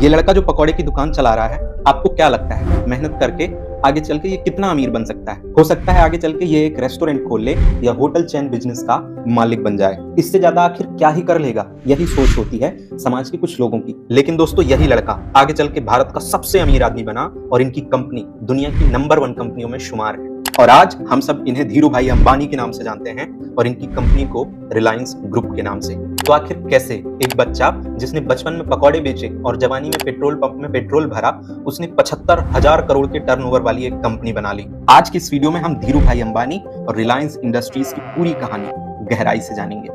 ये लड़का जो पकौड़े की दुकान चला रहा है, आपको क्या लगता है मेहनत करके आगे चल के ये कितना अमीर बन सकता है? हो सकता है आगे चल के ये एक रेस्टोरेंट खोल ले या होटल चेन बिजनेस का मालिक बन जाए। इससे ज्यादा आखिर क्या ही कर लेगा, यही सोच होती है समाज के कुछ लोगों की। लेकिन दोस्तों, यही लड़का आगे चल के भारत का सबसे अमीर आदमी बना और इनकी कंपनी दुनिया की नंबर 1 कंपनियों में शुमार है। और आज हम सब इन्हें धीरू भाई अंबानी के नाम से जानते हैं और इनकी कंपनी को रिलायंस ग्रुप के नाम से। तो आखिर कैसे एक बच्चा जिसने बचपन में पकौड़े बेचे और जवानी में पेट्रोल पंप में पेट्रोल भरा, उसने 75,000 करोड़ के टर्नओवर वाली एक कंपनी बना ली। आज की इस वीडियो में हम धीरू भाई अंबानी और रिलायंस इंडस्ट्रीज की पूरी कहानी गहराई से जानेंगे।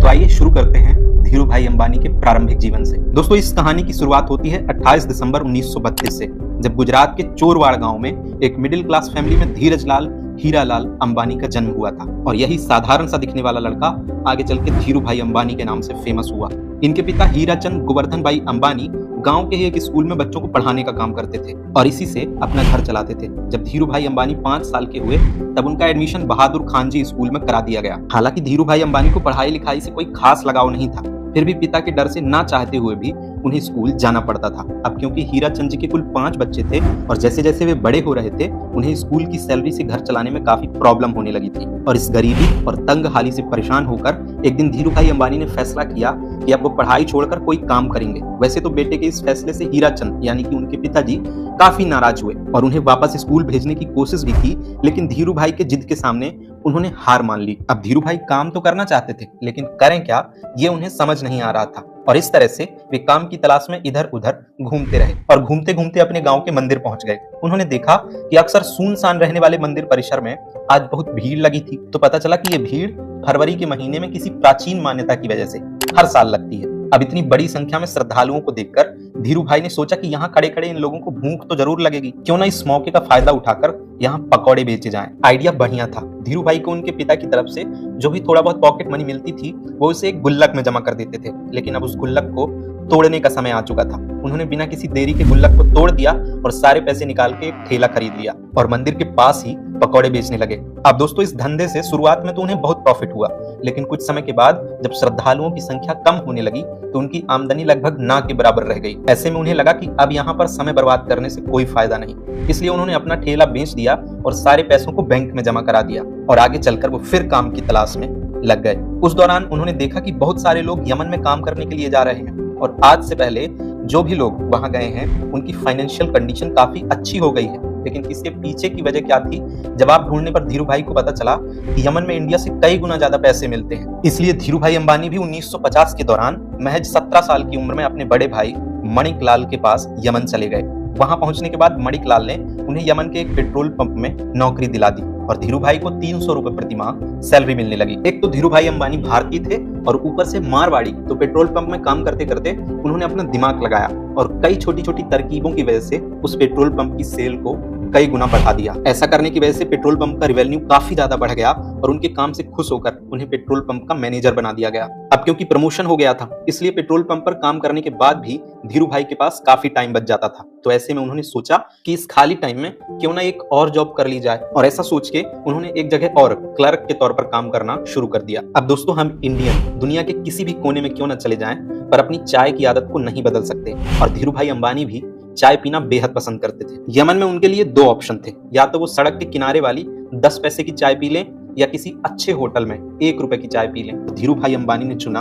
तो आइए शुरू करते हैं धीरू भाई अंबानी के प्रारंभिक जीवन से। दोस्तों, इस कहानी की शुरुआत होती है 28 दिसंबर 1932 से, जब गुजरात के चोरवाड़ गांव में एक मिडिल क्लास फैमिली में धीरज लाल हीरालाल अंबानी का जन्म हुआ था। और यही साधारण सा दिखने वाला लड़का आगे चल के धीरू भाई अंबानी के नाम से फेमस हुआ। इनके पिता हीराचंद गोवर्धन भाई अंबानी गांव के ही एक स्कूल में बच्चों को पढ़ाने का काम करते थे और इसी से अपना घर चलाते थे। जब धीरू भाई अंबानी 5 साल के हुए तब उनका एडमिशन बहादुर खान जी स्कूल में करा दिया गया। हालांकि धीरू भाई अंबानी को पढ़ाई लिखाई से कोई खास लगाव नहीं था, फिर भी पिता के डर से ना चाहते हुए भी उन्हें स्कूल जाना पड़ता था। अब क्योंकि हीराचंद जी के कुल 5 बच्चे थे और जैसे जैसे वे बड़े हो रहे थे, उन्हें स्कूल की सैलरी से घर चलाने में काफी प्रॉब्लम होने लगी थी। और इस गरीबी और तंग हाली से परेशान होकर एक दिन धीरू भाई अंबानी ने फैसला किया कि अब वो पढ़ाई छोड़कर कोई काम करेंगे। वैसे तो बेटे के इस फैसले से हीराचंद यानी कि उनके पिताजी काफी नाराज हुए और उन्हें वापस स्कूल भेजने की कोशिश भी की, लेकिन धीरू भाई के जिद के सामने उन्होंने हार मान ली। अब धीरू भाई काम तो करना चाहते थे, लेकिन करें क्या, ये उन्हें समझ नहीं आ रहा था। और इस तरह से वे काम की तलाश में इधर उधर घूमते रहे और घूमते घूमते अपने गांव के मंदिर पहुंच गए। उन्होंने देखा कि अक्सर सुनसान रहने वाले मंदिर परिसर में आज बहुत भीड़ लगी थी। तो पता चला कि ये भीड़ फरवरी के महीने में किसी प्राचीन मान्यता की वजह से हर साल लगती है। अब इतनी बड़ी संख्या में श्रद्धालुओं को देखकर धीरू भाई ने सोचा कि यहाँ खड़े खड़े इन लोगों को भूख तो जरूर लगेगी, क्यों ना इस मौके का फायदा उठाकर यहाँ पकौड़े बेचे जाएं। आइडिया बढ़िया था। धीरू भाई को उनके पिता की तरफ से जो भी थोड़ा बहुत पॉकेट मनी मिलती थी वो उसे एक गुल्लक में जमा कर देते थे, लेकिन अब उस गुल्लक को तोड़ने का समय आ चुका था। उन्होंने बिना किसी देरी के गुल्लक को तोड़ दिया और सारे पैसे निकाल के एक ठेला खरीद लिया और मंदिर के पास ही पकौड़े बेचने लगे। अब दोस्तों, इस धंधे से शुरुआत में तो उन्हें बहुत प्रॉफिट हुआ, लेकिन कुछ समय के बाद जब श्रद्धालुओं की संख्या कम होने लगी तो उनकी आमदनी लगभग ना के बराबर रह गई। ऐसे में उन्हें लगा कि अब यहाँ पर समय बर्बाद करने से कोई फायदा नहीं, इसलिए उन्होंने अपना ठेला बेच दिया और सारे पैसों को बैंक में जमा करा दिया और आगे चलकर वो फिर काम की तलाश में लग गए। उस दौरान उन्होंने देखा कि बहुत सारे लोग यमन में काम करने के लिए जा रहे हैं और आज से पहले जो भी लोग वहां गए हैं उनकी फाइनेंशियल कंडीशन काफी अच्छी हो गई है। लेकिन इसके पीछे की वजह क्या थी? जवाब ढूंढने पर धीरू भाई को पता चला कि यमन में इंडिया से कई गुना ज्यादा पैसे मिलते हैं। इसलिए धीरू भाई अंबानी भी 1950 के दौरान महज 17 साल की उम्र में अपने बड़े भाई मणिक लाल के पास यमन चले गए। वहां पहुंचने के बाद मणिक लाल ने उन्हें यमन के एक पेट्रोल पंप में नौकरी दिला दी और धीरू भाई को 300 रुपए प्रति माह सैलरी मिलने लगी। एक तो धीरू भाई अंबानी भारतीय थे और ऊपर से मारवाड़ी, तो पेट्रोल पंप में काम करते करते उन्होंने अपना दिमाग लगाया और कई छोटी छोटी तरकीबों की वजह से उस पेट्रोल पंप की सेल को कई गुना बढ़ा दिया। ऐसा करने की वजह से पेट्रोल पंप का रेवेन्यू काफी ज्यादा बढ़ गया और उनके काम से खुश होकर उन्हें पेट्रोल पंप का मैनेजर बना दिया गया। अब क्योंकि प्रमोशन हो गया था, इसलिए पेट्रोल पंप पर काम करने के बाद भी धीरू भाई के पास काफी टाइम बच जाता था। तो ऐसे में उन्होंने सोचा कि इस खाली टाइम में क्यों ना एक और जॉब कर ली जाए और ऐसा सोच के उन्होंने एक जगह और क्लर्क के तौर पर काम करना शुरू कर दिया। अब दोस्तों, हम इंडियन दुनिया के किसी भी कोने में क्यों न चले जाएं, पर अपनी चाय की आदत को नहीं बदल सकते और धीरू भाई अंबानी भी चाय पीना बेहद पसंद करते थे। यमन में उनके लिए 2 ऑप्शन थे, या तो वो सड़क के किनारे वाली 10 पैसे की चाय पी लें या किसी अच्छे होटल में 1 रुपए की चाय पी लें। तो धीरू भाई अंबानी ने चुना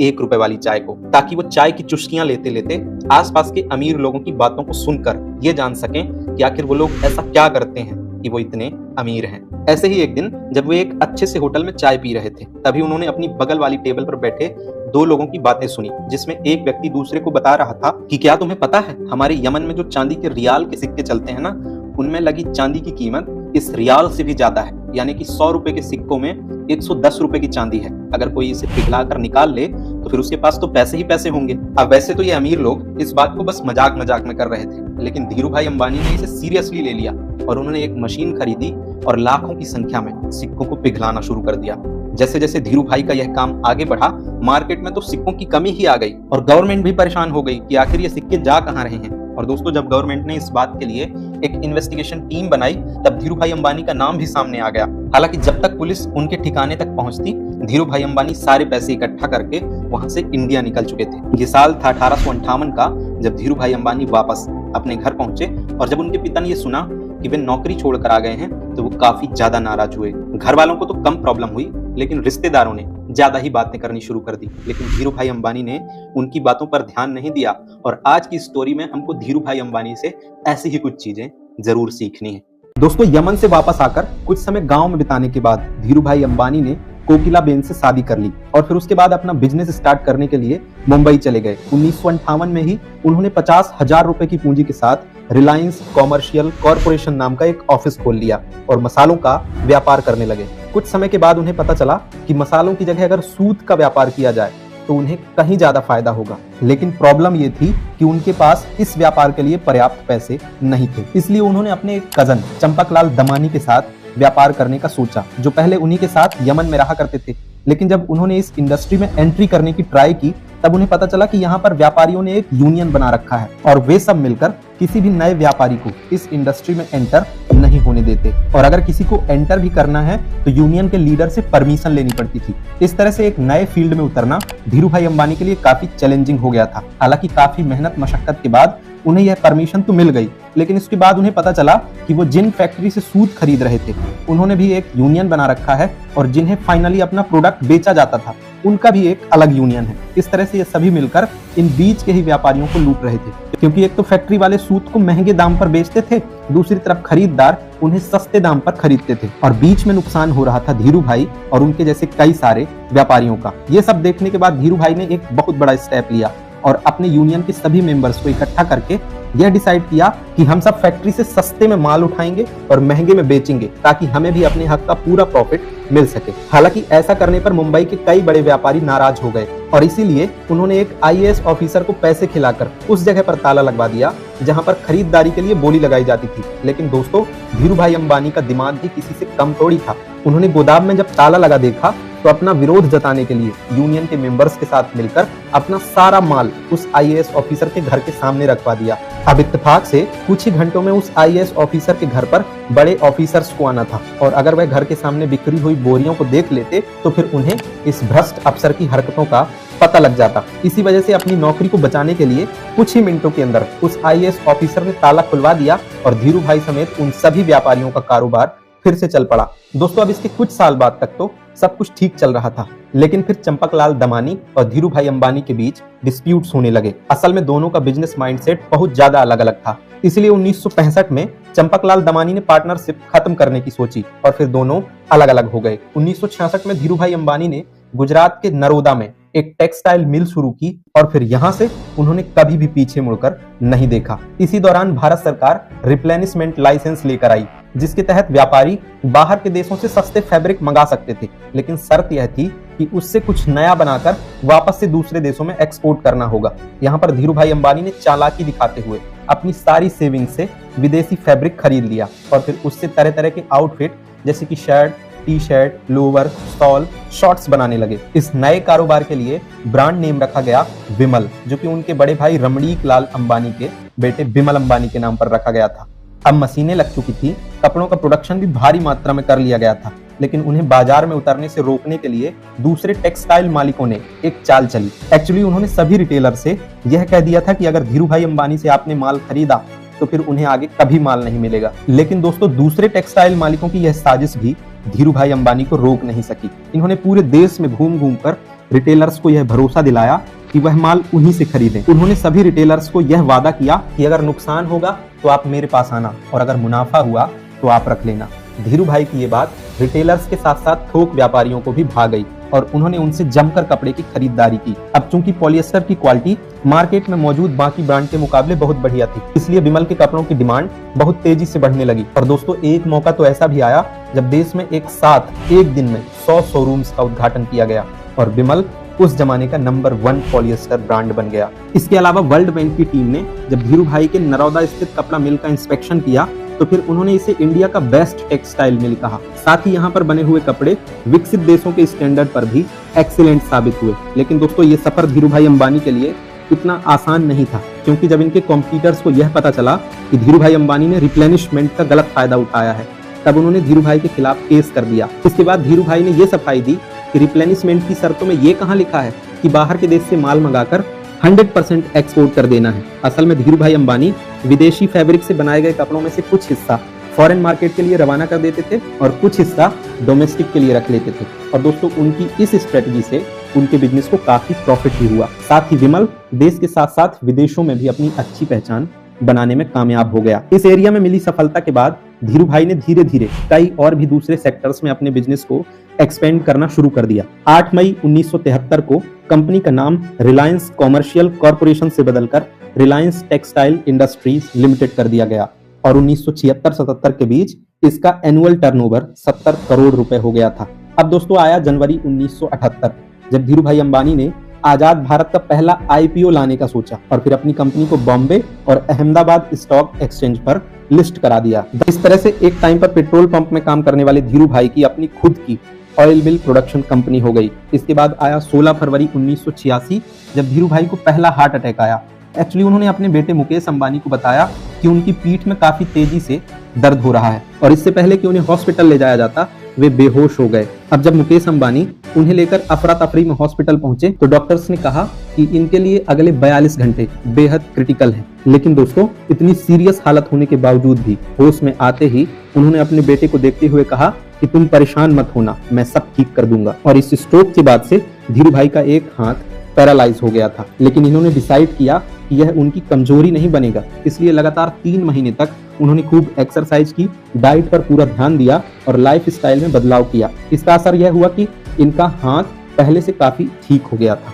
1 रुपए वाली चाय को, ताकि वो चाय की चुस्कियां लेते लेते आसपास के अमीर लोगों की बातों को सुनकर ये जान सकें कि आखिर वो लोग ऐसा क्या करते हैं कि वो इतने अमीर हैं। ऐसे ही एक दिन जब वो एक अच्छे से होटल में चाय पी रहे थे, तभी उन्होंने अपनी बगल वाली टेबल पर बैठे 2 लोगों की बातें सुनी, जिसमें एक व्यक्ति दूसरे को बता रहा था कि क्या तुम्हें पता है, हमारे यमन में जो चांदी के रियाल के सिक्के चलते हैं ना, उनमें लगी चांदी की कीमत इस रियाल से भी ज्यादा है। यानी कि 100 रुपए के सिक्कों में 110 रुपए की चांदी है। अगर कोई इसे पिघला कर निकाल ले तो फिर उसके पास तो पैसे ही पैसे होंगे। अब वैसे तो ये अमीर लोग इस बात को बस मजाक मजाक में कर रहे थे, लेकिन धीरू भाई अंबानी ने इसे सीरियसली ले लिया और उन्होंने एक मशीन खरीदी और लाखों की संख्या में सिक्कों को पिघलाना शुरू कर दिया। जैसे जैसे धीरू भाई का यह काम आगे बढ़ा, मार्केट में तो सिक्कों की कमी ही आ गई और गवर्नमेंट भी परेशान हो गई कि आखिर ये सिक्के जा कहां रहे हैं। और दोस्तों, जब गवर्नमेंट ने इस बात के लिए एक इन्वेस्टिगेशन टीम बनाई, तब धीरू भाई अंबानी का नाम भी सामने आ गया। हालांकि जब तक पुलिस उनके ठिकाने तक पहुंचती धीरू भाई अंबानी सारे पैसे इकट्ठा करके वहां से इंडिया निकल चुके थे। ये साल था 1858 का, जब धीरू भाई अंबानी वापस अपने घर पहुंचे और जब उनके पिता ने ये सुना कि वे नौकरी छोड़कर आ गए हैं तो वो काफी ज्यादा नाराज हुए। घर वालों को तो कम प्रॉब्लम हुई, लेकिन रिश्तेदारों ने ज्यादा ही बातें करनी शुरू कर दी। लेकिन धीरू भाई अंबानी ने उनकी बातों पर ध्यान नहीं दिया और आज की स्टोरी में हमको धीरू भाई अंबानी से ऐसी ही कुछ चीजें जरूर सीखनी है। दोस्तों, यमन से वापस आकर कुछ समय गांव में बिताने के बाद धीरू भाई अंबानी ने कोकिला बेन से शादी कर ली और फिर उसके बाद अपना बिजनेस स्टार्ट करने के लिए मुंबई चले गए। 1958 में ही उन्होंने 50,000 रुपए की पूंजी के साथ रिलायंस कॉमर्शियल कॉरपोरेशन नाम का एक ऑफिस खोल लिया और मसालों का व्यापार करने लगे। कुछ समय के बाद उन्हें पता चला कि मसालों की जगह अगर सूत का व्यापार किया जाए तो उन्हें कहीं ज्यादा फायदा होगा, लेकिन प्रॉब्लम ये थी कि उनके पास इस व्यापार के लिए पर्याप्त पैसे नहीं थे। इसलिए उन्होंने अपने एक कजन चंपकलाल दमानी के साथ व्यापार करने का सोचा, जो पहले उन्हीं के साथ यमन में रहा करते थे। लेकिन जब उन्होंने इस इंडस्ट्री में एंट्री करने की ट्राई की तब उन्हें पता चला कि यहाँ पर व्यापारियों ने एक यूनियन बना रखा है और वे सब मिलकर किसी भी नए व्यापारी को इस इंडस्ट्री में एंटर नहीं होने देते, और अगर किसी को एंटर भी करना है तो यूनियन के लीडर से परमिशन लेनी पड़ती थी। इस तरह से एक नए फील्ड में उतरना धीरू भाई अंबानी के लिए काफी चैलेंजिंग हो गया था। हालांकि काफी मेहनत मशक्कत के बाद उन्हें यह परमिशन तो मिल गई, लेकिन इसके बाद उन्हें पता चला कि वो जिन फैक्ट्री से सूत खरीद रहे थे उन्होंने भी एक यूनियन बना रखा है और जिन्हें फाइनली अपना प्रोडक्ट बेचा जाता था उनका भी एक अलग यूनियन है। इस तरह से ये सभी मिलकर इन बीच के ही व्यापारियों को लूट रहे थे, क्योंकि एक तो फैक्ट्री वाले सूत को महंगे दाम पर बेचते थे, दूसरी तरफ खरीदार उन्हें सस्ते दाम पर खरीदते थे और बीच में नुकसान हो रहा था धीरू भाई और उनके जैसे कई सारे व्यापारियों का। ये सब देखने के बाद धीरू भाई ने एक बहुत बड़ा स्टेप लिया और अपने यूनियन के सभी मेंबर्स को इकट्ठा करके यह डिसाइड किया कि हम सब फैक्ट्री से सस्ते में माल उठाएंगे और महंगे में बेचेंगे ताकि हमें भी अपने हक का पूरा प्रॉफिट मिल सके। हालांकि ऐसा करने पर मुंबई के कई बड़े व्यापारी नाराज हो गए और इसीलिए उन्होंने एक IAS ऑफिसर को पैसे खिलाकर उस जगह पर ताला लगवा दिया जहां पर खरीदारी के लिए बोली लगाई जाती थी। लेकिन दोस्तों, धीरू भाई अंबानी का दिमाग भी किसी से कम थोड़ी था। उन्होंने गोदाम में जब ताला लगा देखा तो अपना विरोध जताने के लिए यूनियन के मेंबर्स के साथ मिलकर अपना सारा माल उस IAS ऑफिसर के घर के सामने रखवा दिया। अब इत्तेफाक से कुछ ही घंटों में उस IAS ऑफिसर के घर पर बड़े ऑफिसर्स को आना था और अगर वह घर के सामने बिखरी हुई बोरियों को देख लेते तो फिर उन्हें इस भ्रष्ट अफसर की हरकतों का पता लग जाता। इसी वजह से अपनी नौकरी को बचाने के लिए कुछ ही मिनटों के अंदर उस IAS ऑफिसर ने ताला खुलवा दिया और धीरू भाई समेत उन सभी व्यापारियों का कारोबार फिर से चल पड़ा। दोस्तों, अब इसके कुछ साल बाद तक तो सब कुछ ठीक चल रहा था, लेकिन फिर चंपकलाल दमानी और धीरू भाई अंबानी के बीच डिस्प्यूट्स होने लगे। असल में दोनों का बिजनेस माइंडसेट बहुत ज्यादा अलग अलग था, इसलिए 1965 में चंपकलाल दमानी ने पार्टनरशिप खत्म करने की सोची और फिर दोनों अलग अलग हो गए। 1966 में धीरू भाई अंबानी ने गुजरात के नरोदा में एक टेक्सटाइल मिल शुरू की और फिर यहां से उन्होंने कभी भी पीछे मुड़कर नहीं देखा। इसी दौरान भारत सरकार रिप्लेनिशमेंट लाइसेंस लेकर आई, जिसके तहत व्यापारी बाहर के देशों से सस्ते फैब्रिक मंगा सकते थे, लेकिन शर्त यह थी कि उससे कुछ नया बनाकर वापस से दूसरे देशों में एक्सपोर्ट करना होगा। यहाँ पर धीरू भाई अंबानी ने चालाकी दिखाते हुए अपनी सारी सेविंग से विदेशी फैब्रिक खरीद लिया और फिर उससे तरह तरह के आउटफिट जैसे कि shirt, T-shirt, lower, stole, shorts बनाने लगे। इस नए कारोबार के लिए ब्रांड नेम रखा गया विमल, जो कि उनके बड़े भाई रमणीक लाल अंबानी के बेटे बिमल अंबानी के नाम पर रखा गया था। अब मशीनें लग चुकी थी, कपड़ों का प्रोडक्शन भी भारी मात्रा में कर लिया गया था, लेकिन उन्हें बाजार में उतरने से रोकने के लिए दूसरे टेक्सटाइल मालिकों ने एक चाल चली। एक्चुअली उन्होंने सभी रिटेलर से यह कह दिया था कि अगर धीरू भाई अंबानी से आपने माल खरीदा तो फिर उन्हें आगे कभी माल नहीं मिलेगा। लेकिन दोस्तों, दूसरे टेक्सटाइल मालिकों की यह साजिश भी धीरू भाई अंबानी को रोक नहीं सकी। इन्होंने पूरे देश में घूम घूम कर रिटेलर्स को यह भरोसा दिलाया कि वह माल उन्हीं से खरीदें। उन्होंने सभी रिटेलर्स को यह वादा किया कि अगर नुकसान होगा तो आप मेरे पास आना और अगर मुनाफा हुआ तो आप रख लेना। धीरू भाई की ये बात रिटेलर्स के साथ साथ थोक व्यापारियों को भी भा गई और उन्होंने उनसे जमकर कपड़े की खरीदारी की। अब चूंकि पॉलिएस्टर की क्वालिटी मार्केट में मौजूद बाकी ब्रांड के मुकाबले बहुत बढ़िया थी, इसलिए विमल के कपड़ों की डिमांड बहुत तेजी से बढ़ने लगी। और दोस्तों, एक मौका तो ऐसा भी आया जब देश में एक साथ एक दिन में 100 शोरूम्स का उद्घाटन किया गया और विमल उस जमाने का नंबर 1 पॉलिएस्टर ब्रांड बन गया। इसके अलावा वर्ल्ड बैंक की टीम ने जब धीरू भाई के नरौदा स्थित कपड़ा मिल का इंस्पेक्शन किया तो फिर उन्होंने इसे इंडिया का बेस्ट टेक्सटाइल मिल कहा। साथ ही यहाँ पर बने हुए कपड़े विकसित देशों के स्टैंडर्ड पर भी एक्सीलेंट साबित हुए। लेकिन दोस्तों, ये सफर धीरू भाई अंबानी के लिए इतना आसान नहीं था, क्योंकि जब इनके कॉम्पिटिटर्स को यह पता चला कि धीरू भाई अंबानी ने रिप्लेनिशमेंट का गलत फायदा उठाया है, तब उन्होंने धीरू भाई के खिलाफ केस कर दिया। इसके बाद धीरू भाई ने यह सफाई दी कि रिप्लेनिशमेंट की शर्तों में ये कहाँ लिखा है कि बाहर के देश से माल मंगाकर 100% एक्सपोर्ट कर देना है। असल में धीरू भाई अंबानी विदेशी फैब्रिक से बनाए गए कपड़ों में से कुछ हिस्सा फॉरेन मार्केट के लिए रवाना कर देते थे और कुछ हिस्सा डोमेस्टिक के लिए रख लेते थे। और दोस्तों उनकी इस स्ट्रेटजी से उनके बिजनेस को काफी प्रॉफिट भी हुआ। साथ ही विमल देश के साथ साथ विदेशों में भी अपनी अच्छी पहचान बनाने में कामयाब हो गया। इस एरिया में मिली सफलता के बाद धीरू भाई ने धीरे धीरे कई और भी दूसरे सेक्टर्स में अपने बिजनेस को एक्सपेंड करना शुरू कर दिया। 8 मई 1973 को कंपनी का नाम रिलायंस कॉमर्शियल कॉर्पोरेशन से बदलकर रिलायंस टेक्सटाइल इंडस्ट्रीज लिमिटेड कर दिया गया और 1976-77 के बीच इसका एनुअल टर्नओवर 70 करोड़ रुपए हो गया था। अब दोस्तों आया जनवरी 1978, जब धीरू भाई अंबानी ने आजाद भारत का पहला आईपीओ लाने का सोचा और फिर अपनी कंपनी को बॉम्बे और अहमदाबाद स्टॉक एक्सचेंज पर लिस्ट करा दिया। इस तरह से एक टाइम पर पेट्रोल पंप में काम करने वाले धीरू भाई की अपनी खुद की ऑयल मिल प्रोडक्शन कंपनी हो गई। इसके बाद आया 16 फरवरी 1986, जब धीरू भाई को पहला हार्ट अटैक आया। एक्चुअली उन्होंने अपने बेटे मुकेश अंबानी को बताया कि उनकी पीठ में काफी तेजी से दर्द हो रहा है और इससे पहले कि उन्हें हॉस्पिटल ले जाया जाता वे बेहोश हो गए। अब जब मुकेश अंबानी उन्हें लेकर अफरा तफरी में हॉस्पिटल पहुंचे तो डॉक्टर्स ने कहा कि इनके लिए अगले 42 घंटे बेहद क्रिटिकल हैं। लेकिन दोस्तों इतनी सीरियस हालत होने के बावजूद भी होश में आते ही उन्होंने अपने बेटे को देखते हुए कहा कि तुम परेशान मत होना, मैं सब ठीक कर दूंगा। और इस स्ट्रोक के बाद से धीरू भाई का एक हाथ पैरालाइज हो गया था, लेकिन इन्होंने डिसाइड किया कि यह उनकी कमजोरी नहीं बनेगा। इसलिए लगातार 3 महीने तक उन्होंने खूब एक्सरसाइज की, डाइट पर पूरा ध्यान दिया और लाइफ स्टाइल में बदलाव किया। इसका असर यह हुआ कि इनका हाथ पहले से काफी ठीक हो गया था।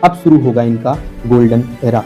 अब शुरू होगा इनका गोल्डन एरा।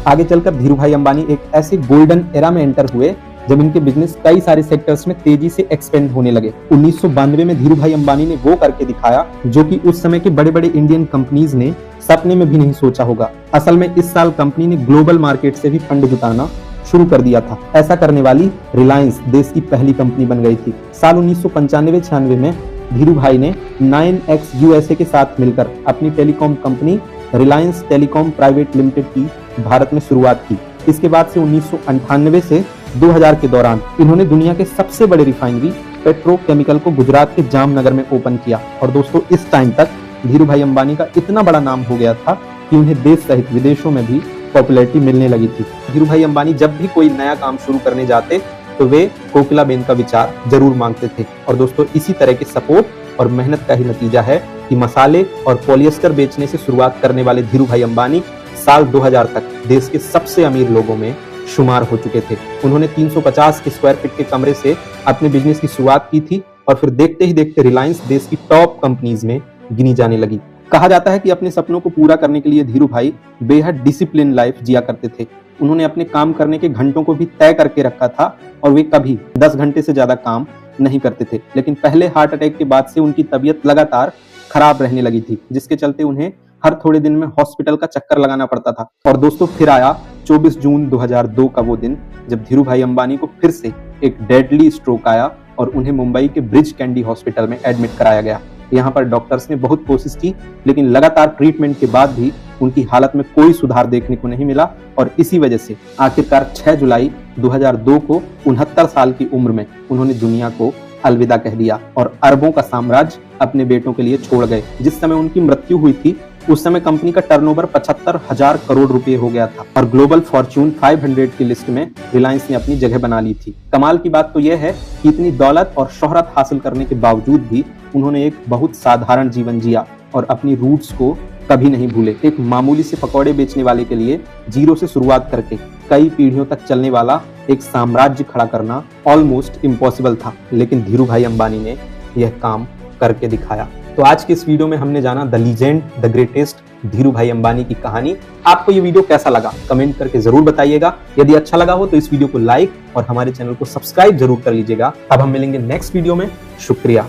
आगे चलकर धीरू भाई अंबानी एक ऐसे गोल्डन एरा में एंटर हुए जब इनके बिजनेस कई सारे सेक्टर्स में तेजी से एक्सपेंड होने लगे। 1992 में धीरू भाई अंबानी ने वो करके दिखाया जो कि उस समय के बड़े बड़े इंडियन कंपनीज ने सपने में भी नहीं सोचा होगा। असल में इस साल कंपनी ने ग्लोबल मार्केट से भी फंड जुटाना शुरू कर दिया था। ऐसा करने वाली रिलायंस देश की पहली कंपनी बन गई थी। साल 1995-96 में धीरू भाई ने 9X USA के साथ मिलकर अपनी telecom company Reliance telecom private limited की भारत में शुरुआत की। इसके बाद से 1998 से 2000 के दौरान इन्होंने दुनिया के सबसे बड़े रिफाइनरी पेट्रोकेमिकल को गुजरात के जामनगर में ओपन किया। और दोस्तों इस टाइम तक धीरू भाई अंबानी का इतना बड़ा नाम हो गया था कि उन्हें देश सहित विदेशों में भी पॉपुलैरिटी मिलने लगी थी। धीरू भाई अंबानी जब भी कोई नया काम शुरू करने जाते तो वे कोकिलाबेन का विचार जरूर मांगते थे। और दोस्तों इसी तरह के सपोर्ट और मेहनत का ही नतीजा है कि मसाले और पॉलिएस्टर बेचने से शुरुआत करने वाले धीरू भाई अंबानी साल 2000 तक देश के सबसे अमीर लोगों में शुमार हो चुके थे। उन्होंने 350 स्क्वायर फीट के कमरे से अपने बिजनेस की शुरुआत की थी और फिर देखते ही देखते रिलायंस देश की टॉप कंपनीज में गिनी जाने लगी। कहा जाता है कि अपने सपनों को पूरा करने के लिए धीरू भाई बेहद डिसिप्लिन लाइफ जिया करते थे। उन्होंने अपने काम करने के घंटों को भी तय करके रखा था और वे कभी 10 घंटे से ज्यादा काम नहीं करते थे। लेकिन पहले हार्ट अटैक के बाद से उनकी तबीयत लगातार खराब रहने लगी थी, जिसके चलते उन्हें हर थोड़े दिन में हॉस्पिटल का चक्कर लगाना पड़ता था। और दोस्तों फिर आया 24 जून 2002 का वो दिन जब धीरू भाई अंबानी को फिर से एक डेडली स्ट्रोक आया और उन्हें मुंबई के ब्रिज कैंडी हॉस्पिटल में एडमिट कराया गया। यहाँ पर डॉक्टर्स ने बहुत कोशिश की, लेकिन लगातार ट्रीटमेंट के बाद भी उनकी हालत में कोई सुधार देखने को नहीं मिला और इसी वजह से आखिरकार 6 जुलाई 2002 को 69 साल की उम्र में उन्होंने दुनिया को अलविदा कह दिया और अरबों का साम्राज्य अपने बेटों के लिए छोड़ गए। जिस समय उनकी मृत्यु हुई थी उस समय कंपनी का टर्नओवर 75,000 करोड़ रुपए हो गया था और ग्लोबल फॉर्च्यून 500 की लिस्ट में रिलायंस ने अपनी जगह बना ली थी। कमाल की बात तो यह है कि इतनी दौलत और शोहरत हासिल करने के बावजूद भी उन्होंने एक बहुत साधारण जीवन जिया और अपनी रूट्स को कभी नहीं भूले। एक मामूली से पकौड़े बेचने वाले के लिए जीरो से शुरुआत करके कई पीढ़ियों तक चलने वाला एक साम्राज्य खड़ा करना ऑलमोस्ट इम्पॉसिबल था, लेकिन धीरू भाई अंबानी ने यह काम करके दिखाया। तो आज के इस वीडियो में हमने जाना the legend the greatest Dhiru भाई अंबानी की कहानी। आपको ये वीडियो कैसा लगा कमेंट करके जरूर बताइएगा। यदि अच्छा लगा हो तो इस वीडियो को लाइक और हमारे चैनल को सब्सक्राइब जरूर कर लीजिएगा। अब हम मिलेंगे नेक्स्ट वीडियो में। शुक्रिया।